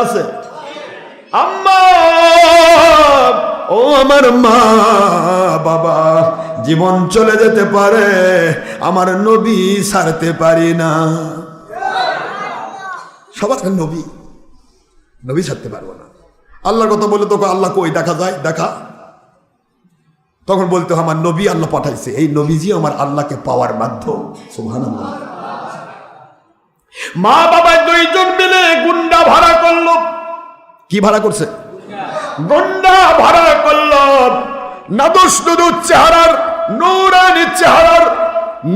আছে? আম্মা, ও আমার মা বাবা, জীবন চলে যেতে পারে, আমার নবী ছাড়তে পারি না। সবার নবী, নবী ছাড়তে পারবো না। আল্লাহর কথা বলে তোকে আল্লাহ কই দেখা যায়, দেখা। তখন বলতে আমার নবী আল্লাহ পাঠাইছে, এই নবীজি আমার আল্লাহকে পাওয়ার মাধ্যম। সুবহানাল্লাহ। মা বাবা দুইজন মিলে গুন্ডা ভাড়া করলো। কি ভাড়া করছে? গুন্ডা ভাড়া করলো। নাদুস নুদুস চেহারার, নূরানি চেহারার,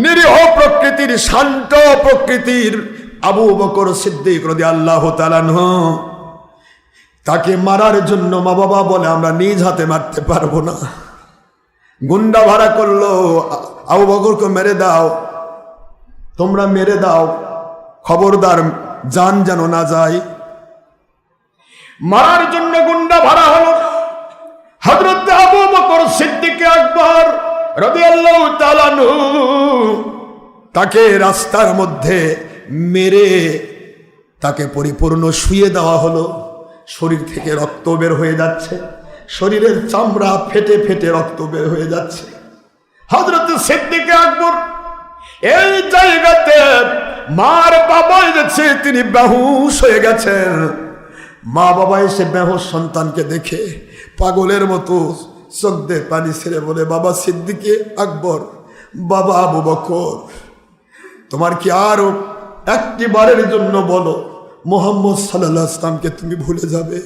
নিরীহ প্রকৃতির, শান্ত প্রকৃতির আবু বকর সিদ্দিক রাদিয়াল্লাহু তাআলা আনহু, তাকে মারার জন্য মা বাবা বলে আমরা নিজ হাতে মারতে পারবো না। গুন্ডা ভাড়া করলো, আবু বকরকে মেরে দাও, তোমরা মেরে দাও, খবরদার জান যেন না যায়। মারার জন্য গুন্ডা ভাড়া হলো। হযরত আবু বকর সিদ্দিক আকবর রাদিয়াল্লাহু তাআলা আনহু তাকে রাস্তার মধ্যে মেরে তাকে পরিপূর্ণ শুইয়ে দেওয়া হলো। শরীর থেকে রক্ত বের হয়ে যাচ্ছে, শরীরের চামড়া ফেটে ফেটে রক্ত বের হয়ে যাচ্ছে। হযরত সিদ্দিক আকবর এই জায়গাতে মার বাবা এসেছে, তিনি বেহুশ হয়ে গেছেন। মা বাবা এসে বেহুশ সন্তানকে দেখে পাগলের মতো চোখ দিয়ে পানি ছেড়ে বলে, বাবা সিদ্দিক আকবর, বাবা আবু বকর, তোমার কি আরো একটি বারের জন্য বলো মুহাম্মদ সাল্লাল্লাহু আলাইহি ওয়াসাল্লামকে তুমি ভুলে যাবে?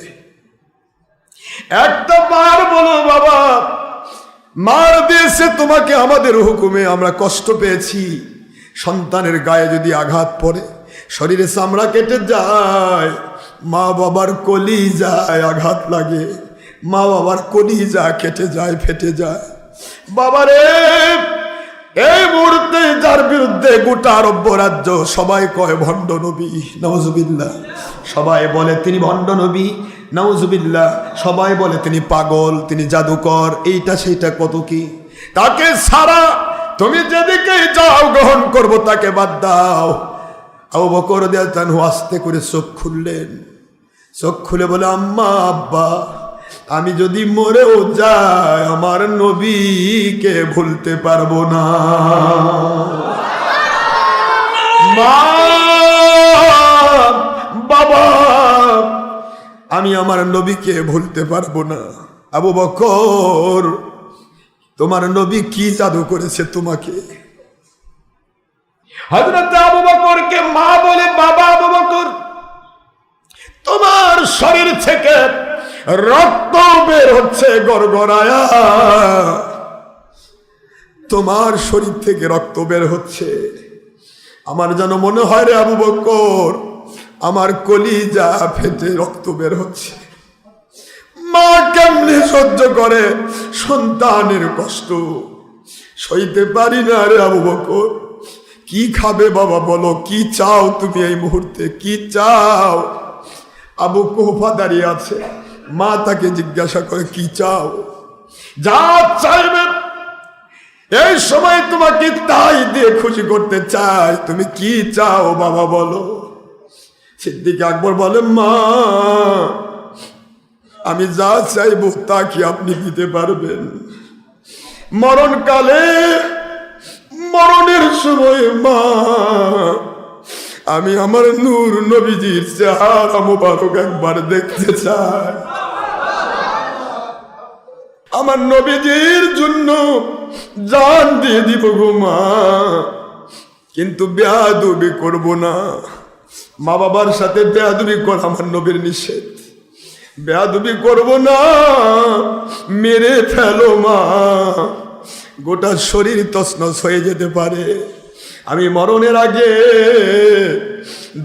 একটা বার বলো বাবা, মার দিয়েছে তোমাকে আমাদের হুকুমে, আমরা কষ্ট পেয়েছি। সন্তানের গায়ে যদি আঘাত পড়ে, শরীরে চামড়া কেটে যায়, মা বাবার কলিজায় আঘাত লাগে, মা বাবার কলিজা কেটে যায়, ফেটে যায়। বাবারে, এই মুহূর্তে যার বিরুদ্ধে গোটা আরব রাজ্য সবাই কয় ভণ্ড নবী, নাউজুবিল্লাহ। সবাই বলে তিনি ভণ্ড নবী, নাউজুবিল্লাহ। সবাই বলে তিনি পাগল, তিনি জাদুকর, এইটা সেইটা কত কি। তাকে ছাড়া তুমি যেদিকে যাও গ্রহণ করবো, তাকে বাদ দাও। আবু বকর রাদিয়াল্লাহু আনহু আস্তে করে চোখ খুললেন। চোখ খুলে বলে, আম্মা আব্বা, আমি যদি মরেও যাই আমার নবীকে ভুলতে পারবো না। মা বাবা, আমি আমার নবীকে ভুলতে পারবো না। আবু বকর, তোমার নবী কি জাদু করেছে তোমাকে? হযরত আবু বকরকে মা বলে, বাবা আবু বকর, তোমার শরীর থেকে রক্ত বের হচ্ছে গড়গড়ায়া, তোমার শরীর থেকে রক্ত বের হচ্ছে। আমার যেন মনে হয় রে আবু বকর, আমার কলিজা ফেটে রক্ত বের হচ্ছে। মা কেমনে সহ্য করে সন্তানের কষ্ট? সইতে পারি না রে আবু বকর। কি খাবে বাবা বলো, কি চাও তুমি এই মুহূর্তে, কি চাও? আবু কুহফা দাঁড়িয়ে আছে, মা তাকে জিজ্ঞাসা করে, কি চাও? যা চাইবে এই সময় তোমাকে তাই দিয়ে খুশি করতে চাই, তুমি কি চাও বাবা বলো। সিদ্দিক আকবর বলে, মা আমি যা চাইবো তা কি আপনি দিতে পারবেন? মরণকালে, মরণের সময় মা, আমি আমার নূর নবীজির চেহারা মুবারক একবার দেখতে চাই। আমার নবীজির জন্য জান দিয়ে দিব গো মা, কিন্তু বেয়াদবি করব না। মা বাবার সাথে বেয়াদবি করা আমার নবীর নিষেধ। বেয়াদবি করব না, মেরে ফেলো মা, গোটা শরীর তছনছ হয়ে যেতে পারে। আমি মরণের আগে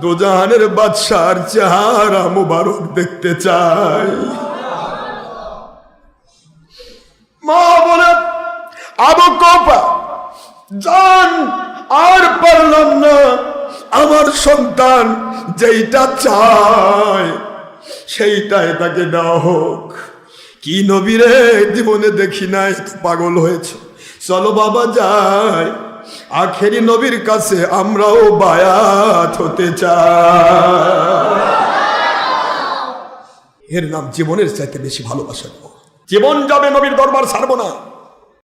দোজাহানের বাদশার চেহারা মুবারক দেখতে চাই। মা বলে, আবু কুহফা, জান আর পারলাম না, আমার সন্তান যেইটা চায় সেইটাই তাকে দেওয়া হোক। কি নবী রে, জীবনে দেখি নাই, পাগল হয়েছে। চলো বাবা যাই, আখেরি নবীর কাছে আমরাও বায়াত হতে চাই। এর নাম জীবনের চাইতে বেশি ভালোবাসা দেব। জীবন যাবে, নবীর দরবার ছাড়বো না।